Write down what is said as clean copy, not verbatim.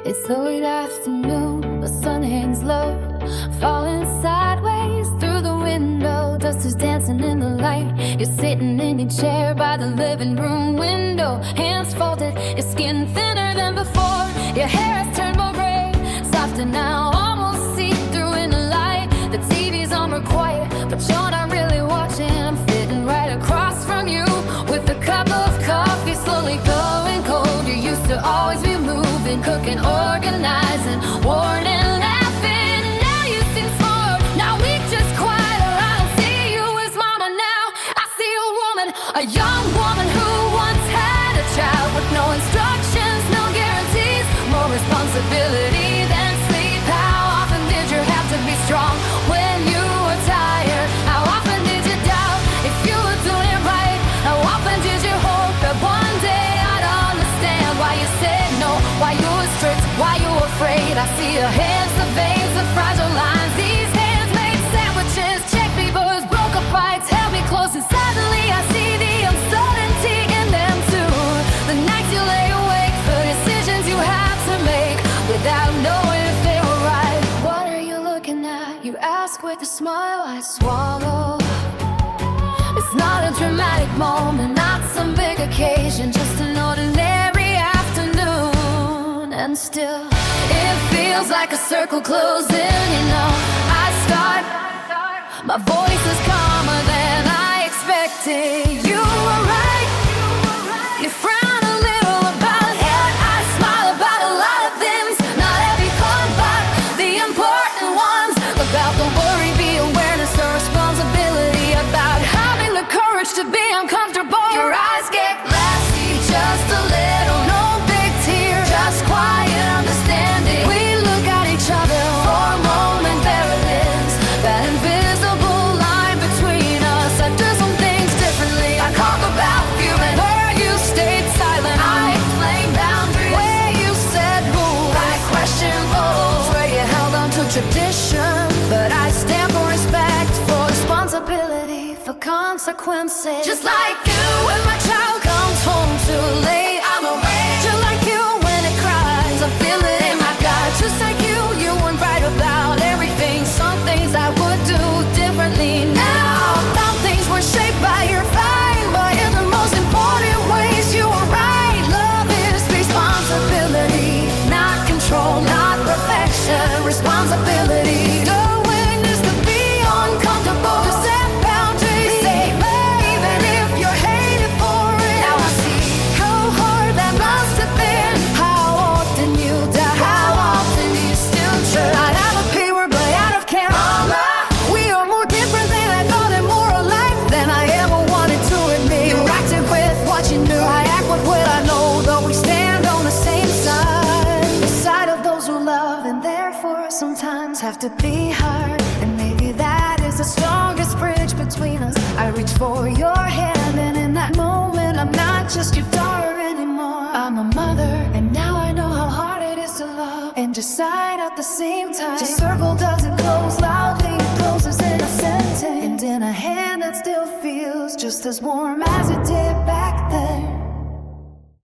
It's late afternoon, the sun hangs low, falling sideways through the window. Dust is dancing in the light. You're sitting in your chair by the living room window, hands folded, your skin thinner than before. Your hair has turned more gray, softer now, almost see-through in the light. The TV's on real quiet, but you're not really watching. I'm sitting right across from you with a cup of coffee slowly going cold. You used to always be moving, cooking, organizing, worn and laughing. Now you seem smart, now weak, just quieter. I don't see you as mama now. I see a woman, a young woman who once had a child with no instructions, no guarantees, more responsibility than sleep. How often did you have to be strong when you were tired? How often did you doubt if you were doing it right? How often did you hope that one day I'd understand why you said no, why you were strict, why you were afraid? I see your hands, the veins, the fragile lines. These hands made sandwiches, check beavers, broke up fights, held me close, and suddenly I see the uncertainty in them too. The nights you lay awake for decisions you had to make without knowing if they were right. What are you looking at? You ask with a smile. I swallow. It's not a dramatic moment, not some big occasion, just an ordinary afternoon. And still, it feels like a circle closing, you know. I start, my voice is calmer than I expected. You were right, you frown a little about it. I smile about a lot of things, not every part, but the important ones. About the worry, the awareness, the responsibility, about having the courage to be uncomfortable. Your eyes get glassy, just a little, no big tear, just quiet understanding. We look at each other for a moment, there it is, that invisible line between us. I do some things differently. I talk about you and where you stayed silent. I explain boundaries where you said move. I question rules where you held on to tradition. But I stand for respect, for responsibility, for consequences. Just like you when my child comes home too late, I'm a ranger like you when it cries. I feel it in my gut. Just like you weren't right about everything. Some things I would do differently now. Some things were shaped by your fine, but in the most important ways you were right. Love is responsibility, not control, not perfection. Responsibility. Sometimes have to be hard, and maybe that is the strongest bridge between us. I reach for your hand, and in that moment I'm not just your daughter anymore. I'm a mother, and now I know how hard it is to love and decide at the same time. The circle doesn't close loudly, it closes in a sentence, and in a hand that still feels just as warm as it did back